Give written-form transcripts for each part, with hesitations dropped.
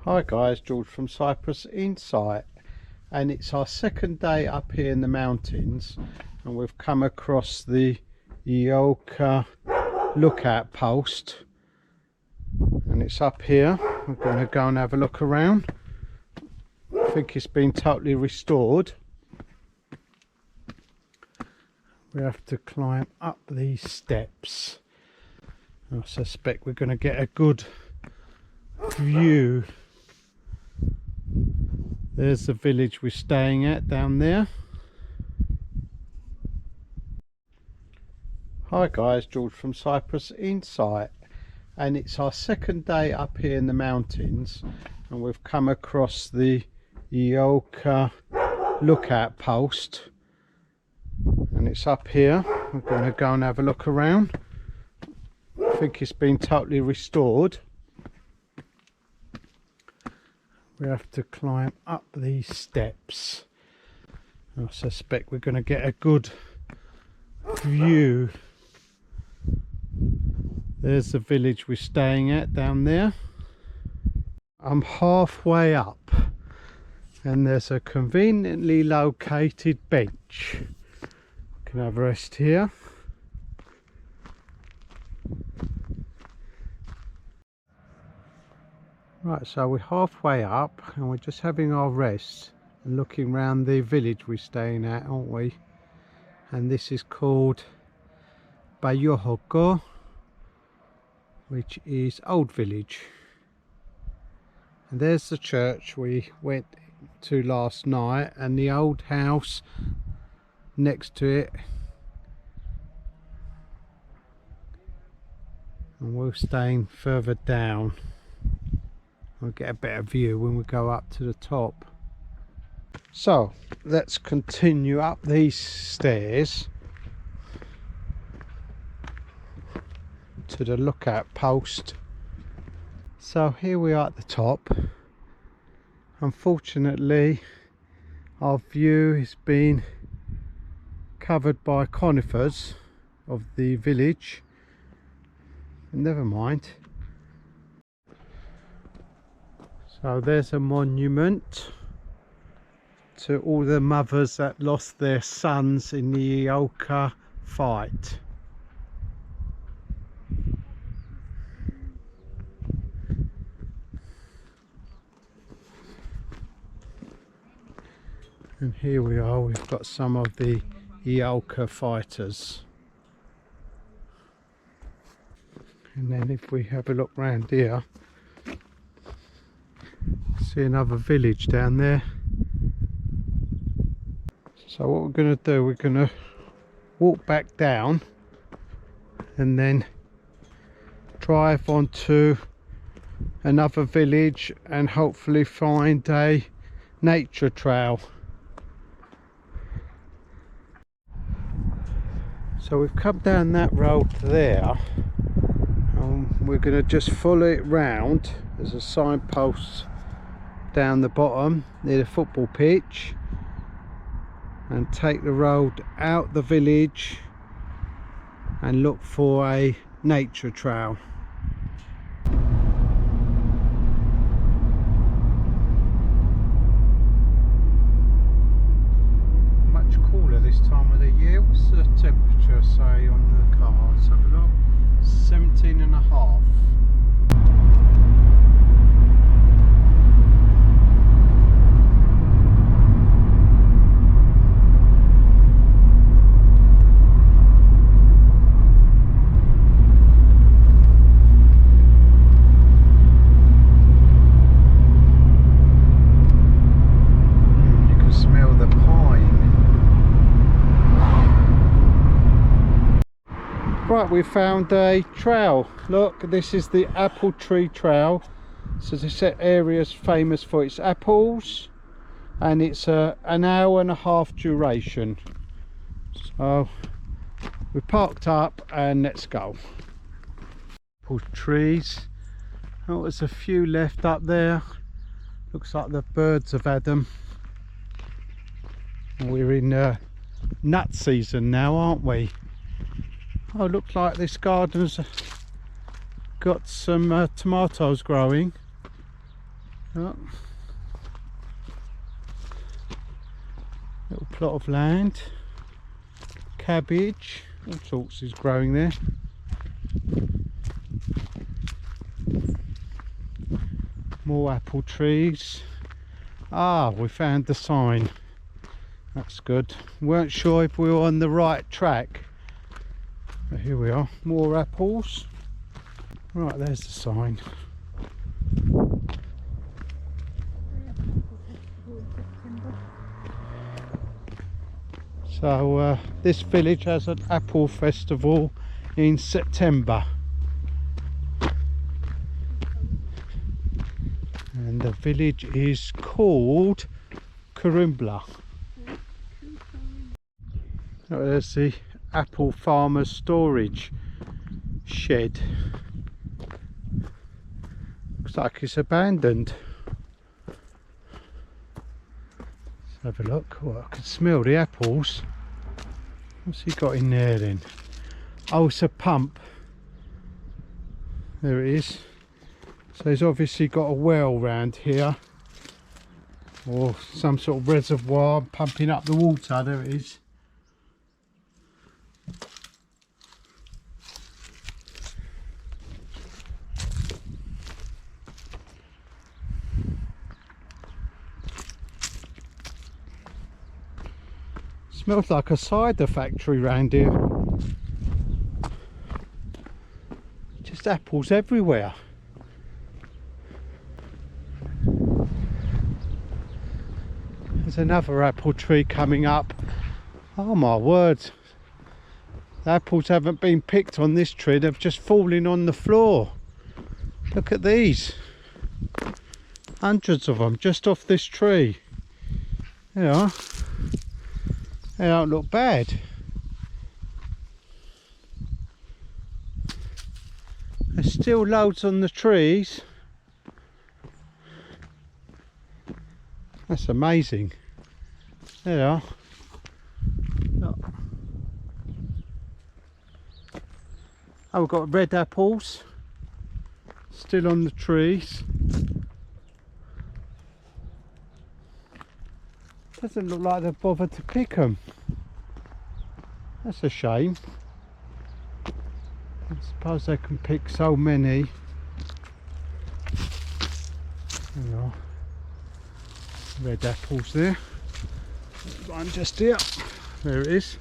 Hi guys, George from Cyprus Insight, and it's our second day up here in the mountains, and we've come across the Yolka lookout post, and it's up here. We're going to go and have a look around. I think it's been totally restored. We have to climb up these steps. I suspect we're going to get a good view. There's the village we're staying at down there. Hi guys, George from Cyprus Insight, and it's our second day up here in the mountains, and we've come across the Yolka lookout post, and it's up here. We're going to go and have a look around. I think it's been totally restored. We have to climb up these steps. I suspect we're going to get a good view. There's the village we're staying at down there. I'm halfway up, and there's a conveniently located bench. We can have a rest here. Right, so we're halfway up and we're just having our rest and looking around the village we're staying at, aren't we? And this is called Bayohoko, which is Old Village. And there's the church we went to last night, and the old house next to it. And we're staying further down. We'll get a better view when we go up to the top. So let's continue up these stairs to the lookout post. So here we are at the top. Unfortunately, our view has been covered by conifers of the village. Never mind. So there's a monument to all the mothers that lost their sons in the Yolka fight. And here we are, we've got some of the Yolka fighters. And then if we have a look round here, see another village down there. So what we're going to do, we're going to walk back down and then drive onto another village and hopefully find a nature trail. So we've come down that road there, and we're going to just follow it round. There's a signpost down the bottom near the football pitch, and take the road out the village and look for a nature trail. Much cooler this time of the year. What's the temperature say on the car? Let's have a look. 17.5. Right, we found a trail. Look, this is the apple tree trail. So this area is famous for its apples, and it's an hour and a half duration. So we parked up and let's go. Apple trees. Oh, there's a few left up there. Looks like the birds have had them. We're in nut season now, aren't we? Oh, looks like this garden's got some tomatoes growing. Oh. Little plot of land, cabbage, all sorts is growing there. More apple trees. Ah, we found the sign. That's good. Weren't sure if we were on the right track. But here we are, more apples. Right, there's the sign. So this village has an apple festival in September. And the village is called Kyperunta. Oh, there's the apple farmer's storage shed. Looks like it's abandoned. Let's have a look. Oh, I can smell the apples. What's he got in there then? Oh, it's a pump. There it is. So he's obviously got a well round here, or some sort of reservoir pumping up the water. There it is. Smells like a cider factory round here. Just apples everywhere. There's another apple tree coming up. Oh my word. The apples haven't been picked on this tree, they've just fallen on the floor. Look at these. Hundreds of them just off this tree. There you are. They don't look bad. There's still loads on the trees. That's amazing. There they are. Look. Oh, we've got red apples still on the trees. Doesn't look like they've bothered to pick them. That's a shame. I suppose they can pick so many. There you are. Red apples there. There's one just here. There it is.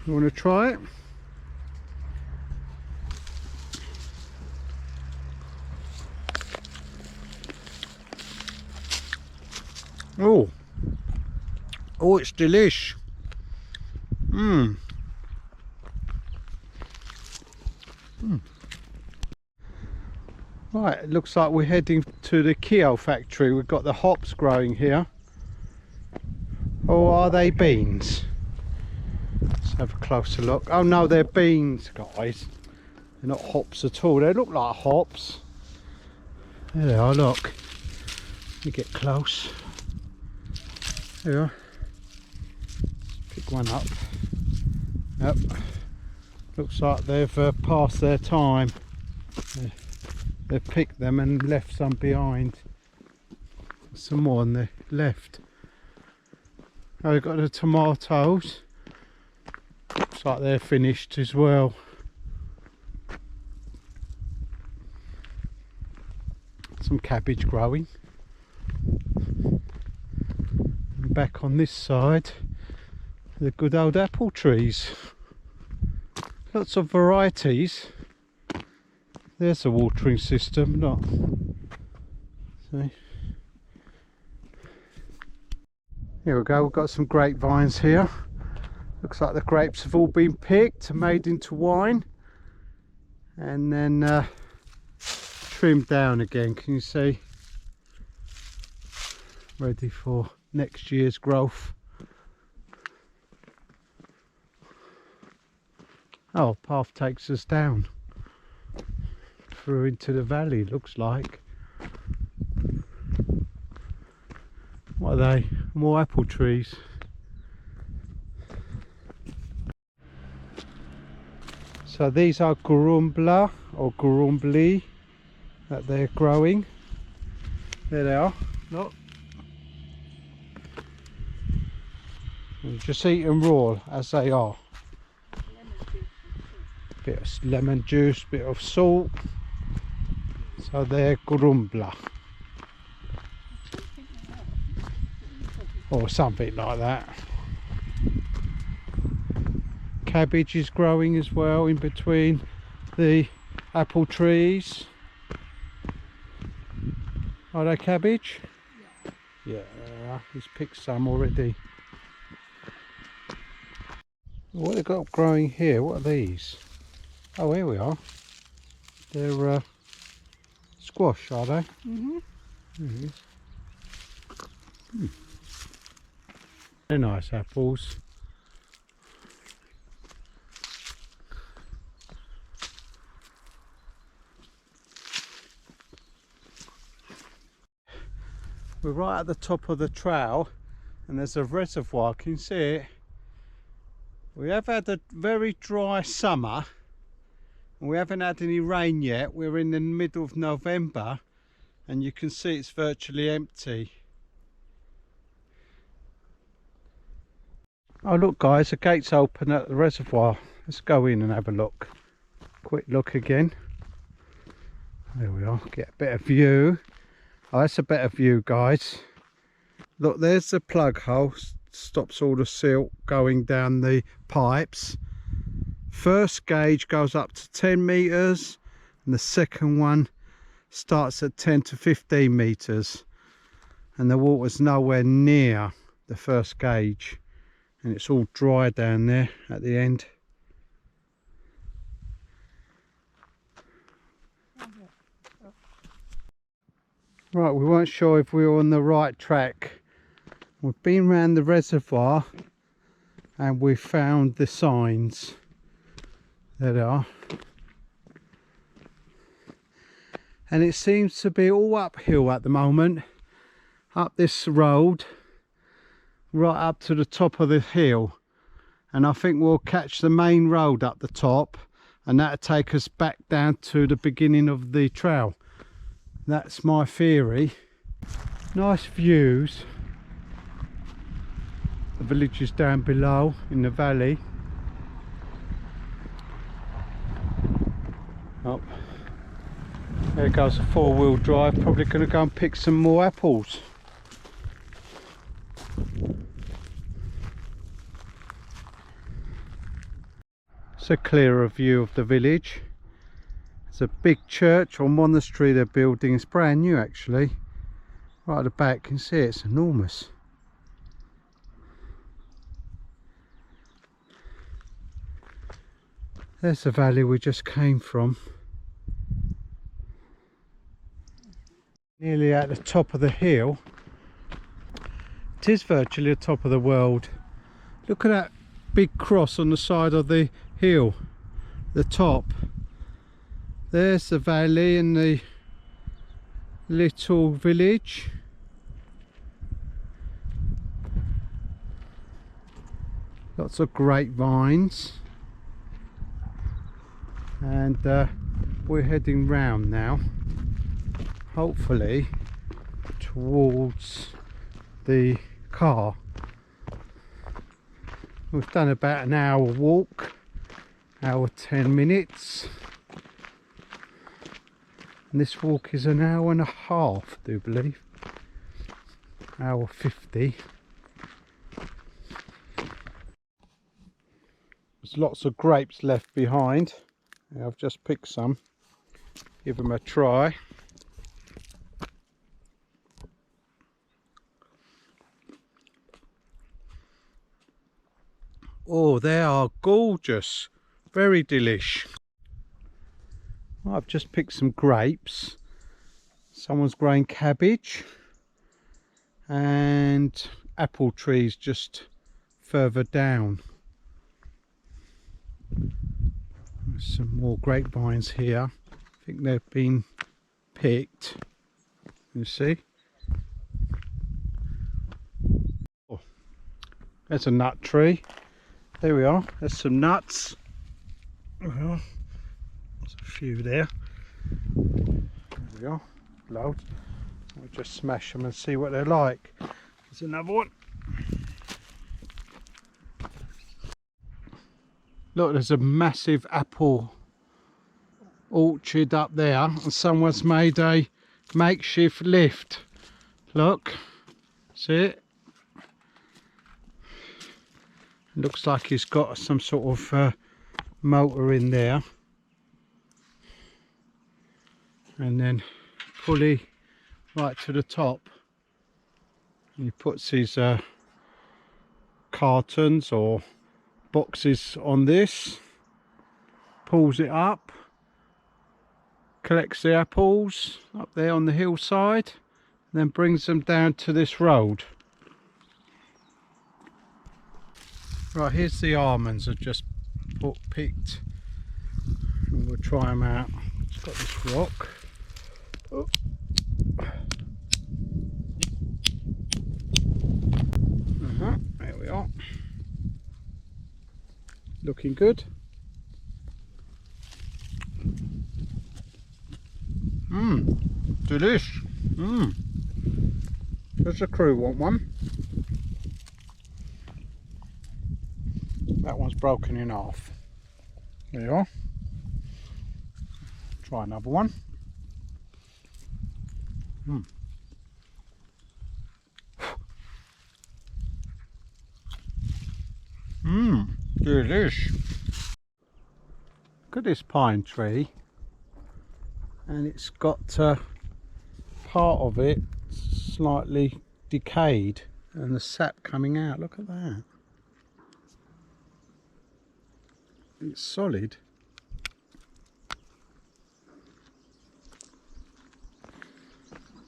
You want to try it? Oh, oh, it's delish. Right, it looks like we're heading to the Keo factory. We've got the hops growing here. Or are they beans? Let's have a closer look. Oh no, they're beans, guys. They're not hops at all. They look like hops. There they are, look. Let me get close. There you are. Pick one up. Yep. Looks like they've passed their time. They've picked them and left some behind. Some more on the left. Oh, we've got the tomatoes. Looks like they're finished as well. Some cabbage growing. And back on this side, the good old apple trees. Lots of varieties. There's a watering system, look. See? Here we go, we've got some grapevines here. Looks like the grapes have all been picked and made into wine. And then trimmed down again, can you see? Ready for next year's growth. Oh, path takes us down. Through into the valley, looks like. What are they? More apple trees. So these are gurumbla or gurumbli that they're growing. There they are, look. You just eat them raw as they are. Bit of lemon juice, bit of salt. So they're grumbler. Or something like that. Cabbage is growing as well in between the apple trees. Are they cabbage? Yeah, there are. He's picked some already. What have they got growing here? What are these? Oh, here we are. They're squash, are they? Mm-hmm. They're nice apples. We're right at the top of the trail and there's a reservoir. Can you see it? We have had a very dry summer and we haven't had any rain yet. We're in the middle of November and you can see it's virtually empty. Oh look guys, the gate's open at the reservoir. Let's go in and have a look. Quick look again. There we are, get a better view. Oh, that's a better view guys. Look, there's the plug hole, stops all the silt going down the pipes. First gauge goes up to 10 meters and the second one starts at 10 to 15 meters, and the water's nowhere near the first gauge and it's all dry down there at the end. Right, we weren't sure if we were on the right track. We've been round the reservoir and we found the signs. There they are. And it seems to be all uphill at the moment, up this road, right up to the top of the hill. And I think we'll catch the main road up the top and that'll take us back down to the beginning of the trail. That's my theory. Nice views. The village is down below in the valley. Oh, there goes a four-wheel drive. Probably going to go and pick some more apples. It's a clearer view of the village. It's a big church or monastery they're building. It's brand new actually. Right at the back, you can see it's enormous. There's the valley we just came from. Nearly at the top of the hill. It is virtually the top of the world. Look at that big cross on the side of the hill, the top. There's the valley and the little village. Lots of grapevines. And we're heading round now, hopefully towards the car. We've done about an hour walk, hour 10 minutes. And this walk is an hour and a half, I do believe. Hour 50. There's lots of grapes left behind. I've just picked some. Give them a try. Oh, they are gorgeous. Very delish. I've just picked some grapes. Someone's growing cabbage and apple trees just further down. There's some more grapevines here. I think they've been picked. You see? Oh, there's a nut tree. There we are. There's some nuts. Well, there's a few there. There we are. Loads. We'll just smash them and see what they're like. There's another one. Look, there's a massive apple orchard up there, and someone's made a makeshift lift. Look, see it? Looks like he's got some sort of motor in there, and then pulley right to the top, and he puts his cartons or boxes on this, pulls it up, collects the apples up there on the hillside, and then brings them down to this road. Right, here's the almonds I've just picked, and we'll try them out. It's got this rock. Oh. There we are. Looking good. Delish. Does the crew want one? That one's broken in half. There you are. Try another one. Delish. Look at this pine tree, and it's got part of it slightly decayed and the sap coming out. Look at that. It's solid.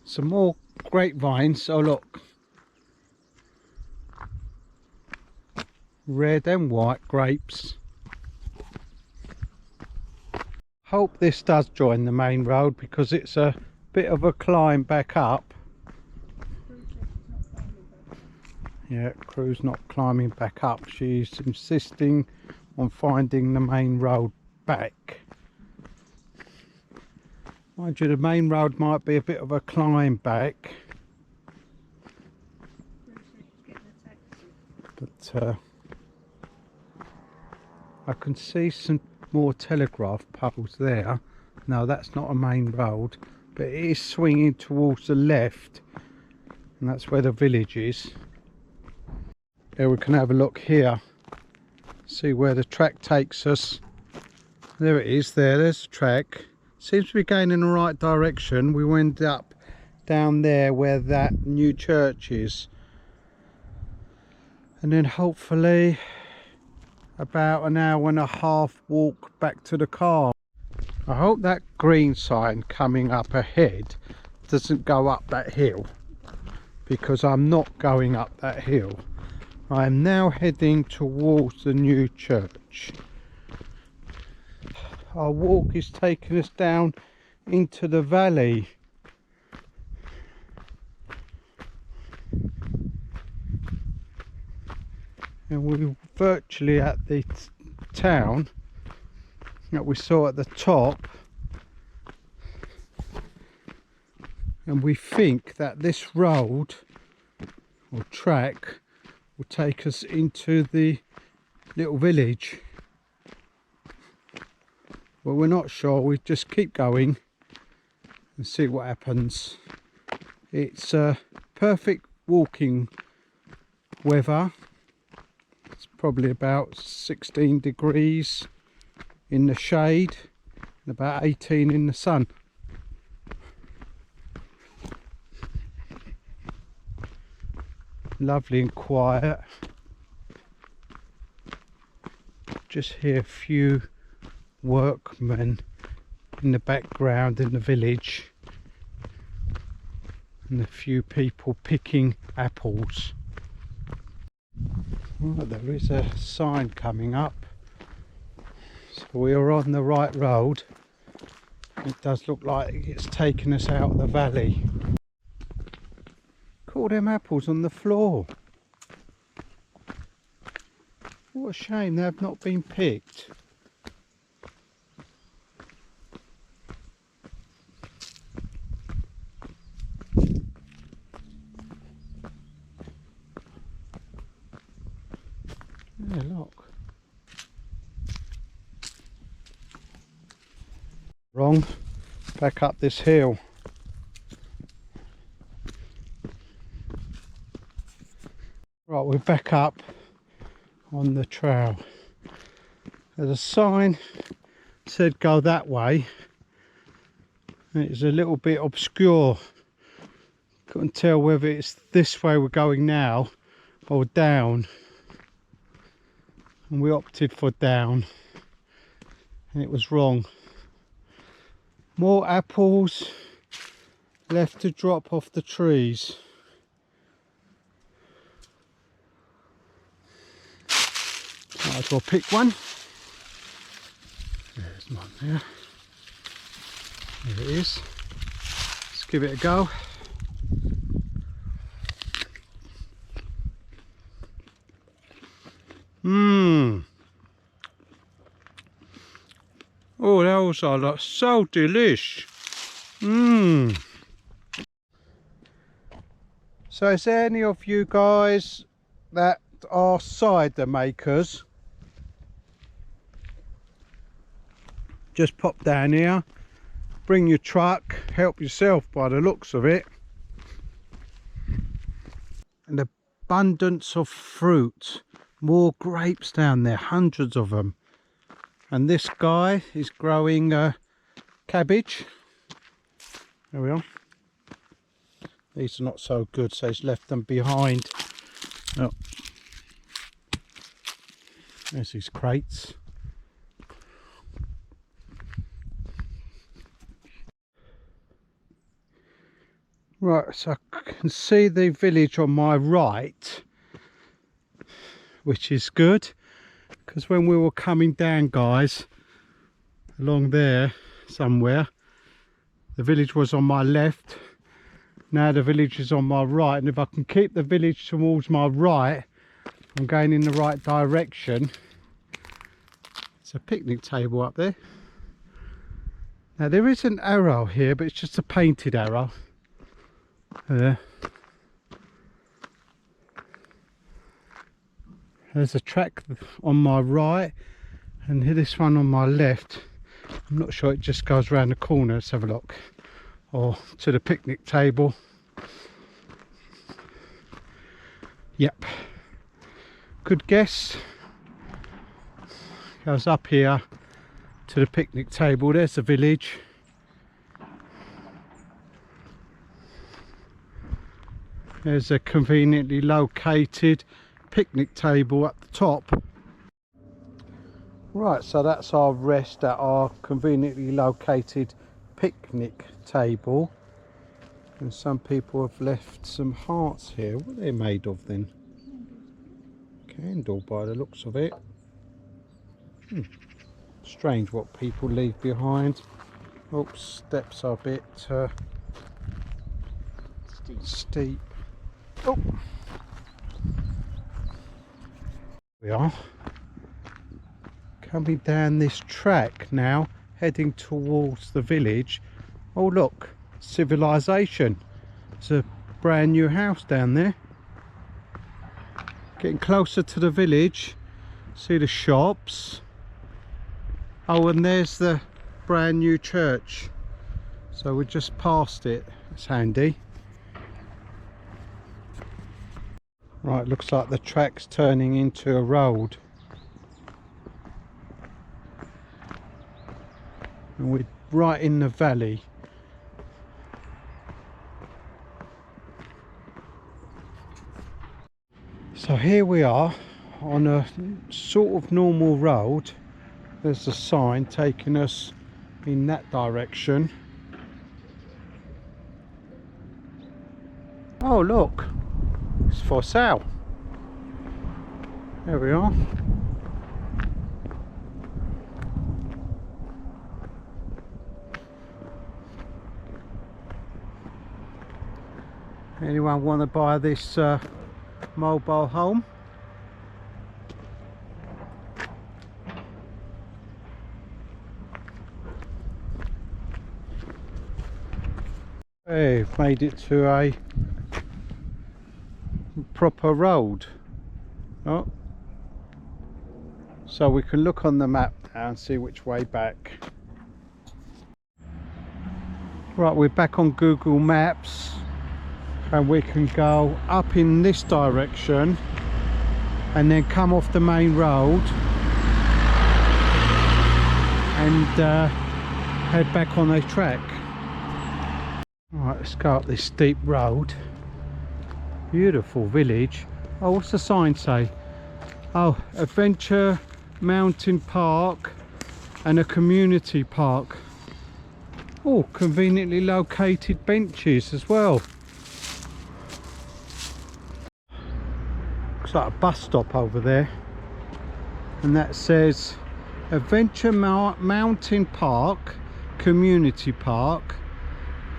Some more grapevines. Oh look, red and white grapes. Hope this does join the main road, because it's a bit of a climb back up. Yeah, crew's not climbing back up. She's insisting on finding the main road back. Mind you, the main road might be a bit of a climb back, but I can see some more telegraph poles there. No, that's not a main road, but it is swinging towards the left, and that's where the village is. Here we can have a look here, see where the track takes us. There it is. There's the track. Seems to be going in the right direction. We will end up down there where that new church is, and then hopefully about an hour and a half walk back to the car. I hope that green sign coming up ahead doesn't go up that hill, because I'm not going up that hill. I am now heading towards the new church. Our walk is taking us down into the valley. And we're virtually at the town that we saw at the top, and we think that this road or track will take us into the little village, but we're not sure. We just keep going and see what happens. It's perfect walking weather. It's probably about 16 degrees in the shade and about 18 in the sun. Lovely and quiet. Just hear a few workmen in the background in the village, and a few people picking apples. Oh, there is a sign coming up, so we are on the right road. It does look like it's taken us out of the valley. Look at all them apples on the floor. What a shame they have not been picked. wrong, back up this hill. Right, we're back up on the trail. There's a sign said go that way. It's a little bit obscure. Couldn't tell whether it's this way we're going now or down. And we opted for down. And it was wrong. More apples left to drop off the trees. Might as well pick one. There's one there. There it is. Let's give it a go. Oh, those are so delish. So is there any of you guys that are cider makers? Just pop down here, bring your truck, help yourself by the looks of it. An abundance of fruit, more grapes down there, hundreds of them. And this guy is growing cabbage. There we are. These are not so good, so he's left them behind. Oh. There's his crates. Right, so I can see the village on my right, which is good. Because when we were coming down, guys, along there somewhere, the village was on my left. Now the village is on my right, and if I can keep the village towards my right, I'm going in the right direction. It's a picnic table up there. Now there is an arrow here, but it's just a painted arrow. There. There's a track on my right and this one on my left. I'm not sure, it just goes around the corner. Let's have a look. Or to the picnic table. Yep. Good guess. Goes up here to the picnic table. There's the village. There's a conveniently located picnic table at the top. Right, so that's our rest at our conveniently located picnic table. And some people have left some hearts here. What are they made of then? Candle by the looks of it. Strange what people leave behind. Oops, steps are a bit steep. Oh. We are coming down this track now, heading towards the village. Oh look, civilization. It's a brand new house down there. Getting closer to the village, see the shops. Oh, and there's the brand new church. So we're just past it. It's handy. Right, looks like the track's turning into a road. And we're right in the valley. So here we are on a sort of normal road. There's a sign taking us in that direction. Oh look, it's for sale. There we are. Anyone want to buy this mobile home? Hey, we've made it to a proper road. Oh, so we can look on the map now and see which way back. Right, we're back on Google Maps and we can go up in this direction and then come off the main road and head back on a track. Right, let's go up this steep road. Beautiful village. Oh, what's the sign say? Oh, Adventure Mountain Park and a community park. Oh, conveniently located benches as well. Looks like a bus stop over there, and that says Adventure Mountain Park, Community Park.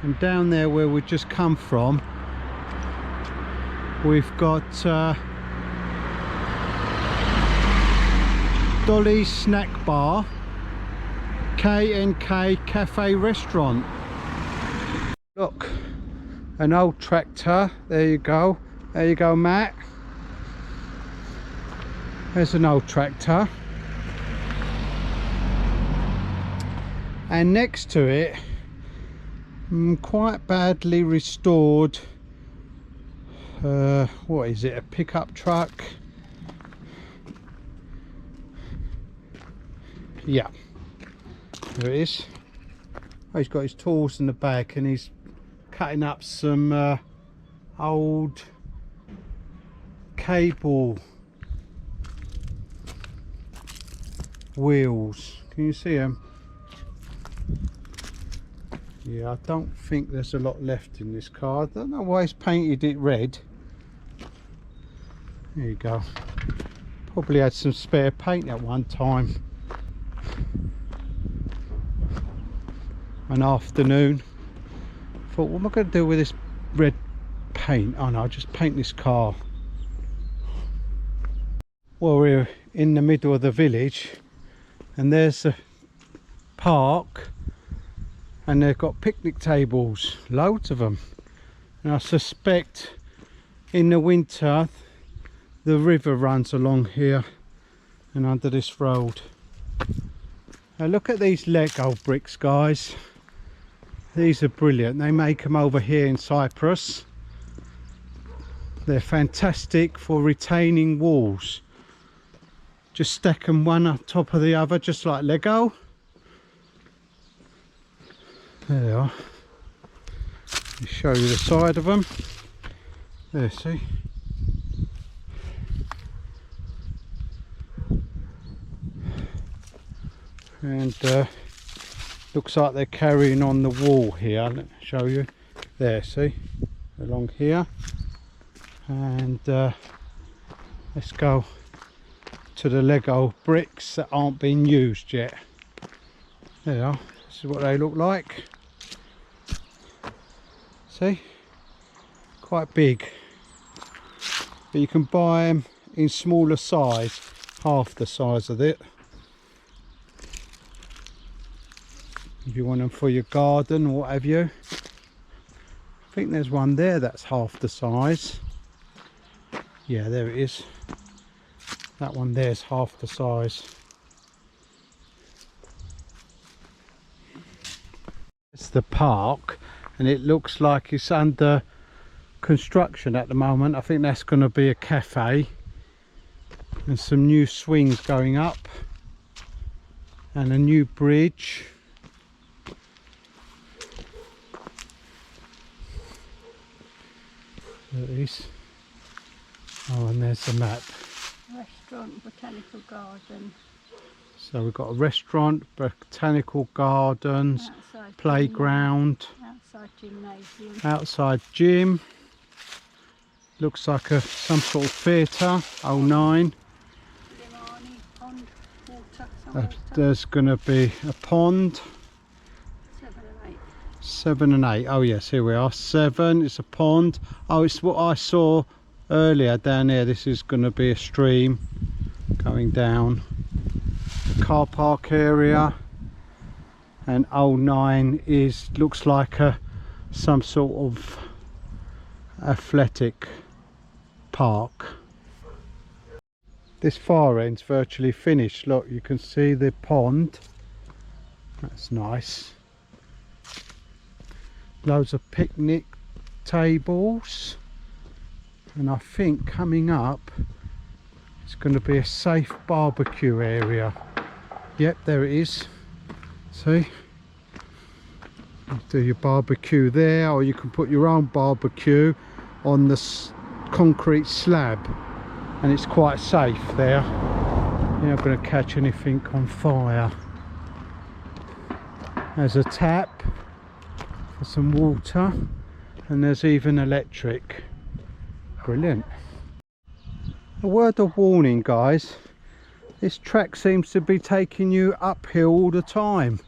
And down there where we just come from, we've got Dolly's Snack Bar, K&K Cafe Restaurant. Look, an old tractor. There you go. There you go, Matt. There's an old tractor. And next to it, quite badly restored, what is it, a pickup truck? Yeah, there it is. Oh, he's got his tools in the back and he's cutting up some old cable wheels. Can you see them? Yeah, I don't think there's a lot left in this car. I don't know why he's painted it red. There you go. Probably had some spare paint at one time. An afternoon. Thought, what am I going to do with this red paint? Oh no, I'll just paint this car. Well, we're in the middle of the village and there's a park. And they've got picnic tables, loads of them. And I suspect in the winter the river runs along here and under this road. Now look at these Lego bricks, guys. These are brilliant. They make them over here in Cyprus. They're fantastic for retaining walls. Just stack them one on top of the other, just like Lego. There they are. Let me show you the side of them. There, see? And looks like they're carrying on the wall here. Let me show you. There, see? Along here. And let's go to the Lego bricks that aren't being used yet. There they are. This is what they look like. See, quite big, but you can buy them in smaller size, half the size of it, if you want them for your garden or what have you. I think there's one there that's half the size. Yeah, there it is. That one there's half the size. It's the park and it looks like it's under construction at the moment. I think that's going to be a cafe and some new swings going up and a new bridge. There it is. Oh, and there's the map. Restaurant, botanical garden. So we've got a restaurant, botanical gardens, outside playground, outside gymnasium, outside gym. Looks like some sort of theatre. 09. Pond, water, there's going to be a pond. 7 and 8. 7 and 8. Oh yes, here we are. 7. It's a pond. Oh, it's what I saw earlier down there. This is going to be a stream going down. Car park area. And 09 looks like some sort of athletic park. This far end's virtually finished. Look, you can see the pond. That's nice. loads of picnic tables, and I think coming up it's going to be a safe barbecue area. Yep, there it is. See, you do your barbecue there, or you can put your own barbecue on the concrete slab, and it's quite safe there. You're not going to catch anything on fire. There's a tap for some water, and there's even electric. Brilliant. A word of warning, guys, this track seems to be taking you uphill all the time.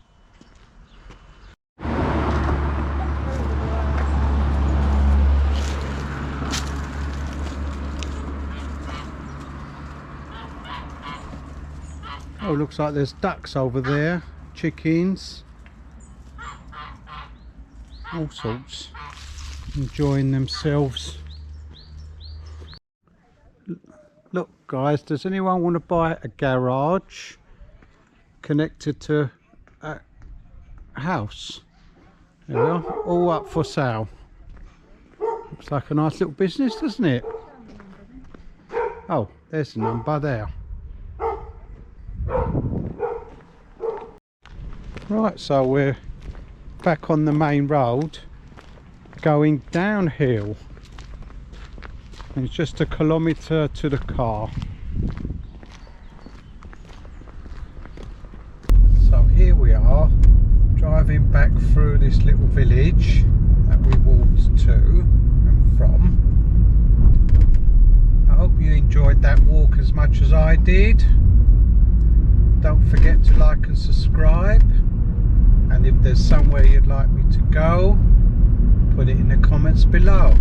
Oh, looks like there's ducks over there, chickens, all sorts, enjoying themselves. Look guys, does anyone want to buy a garage connected to a house? There we are, all up for sale. Looks like a nice little business, doesn't it? Oh, there's the number there. Right, so we're back on the main road going downhill. It's just a kilometre to the car. So here we are, driving back through this little village that we walked to and from. I hope you enjoyed that walk as much as I did. Don't forget to like and subscribe, and if there's somewhere you'd like me to go, put it in the comments below.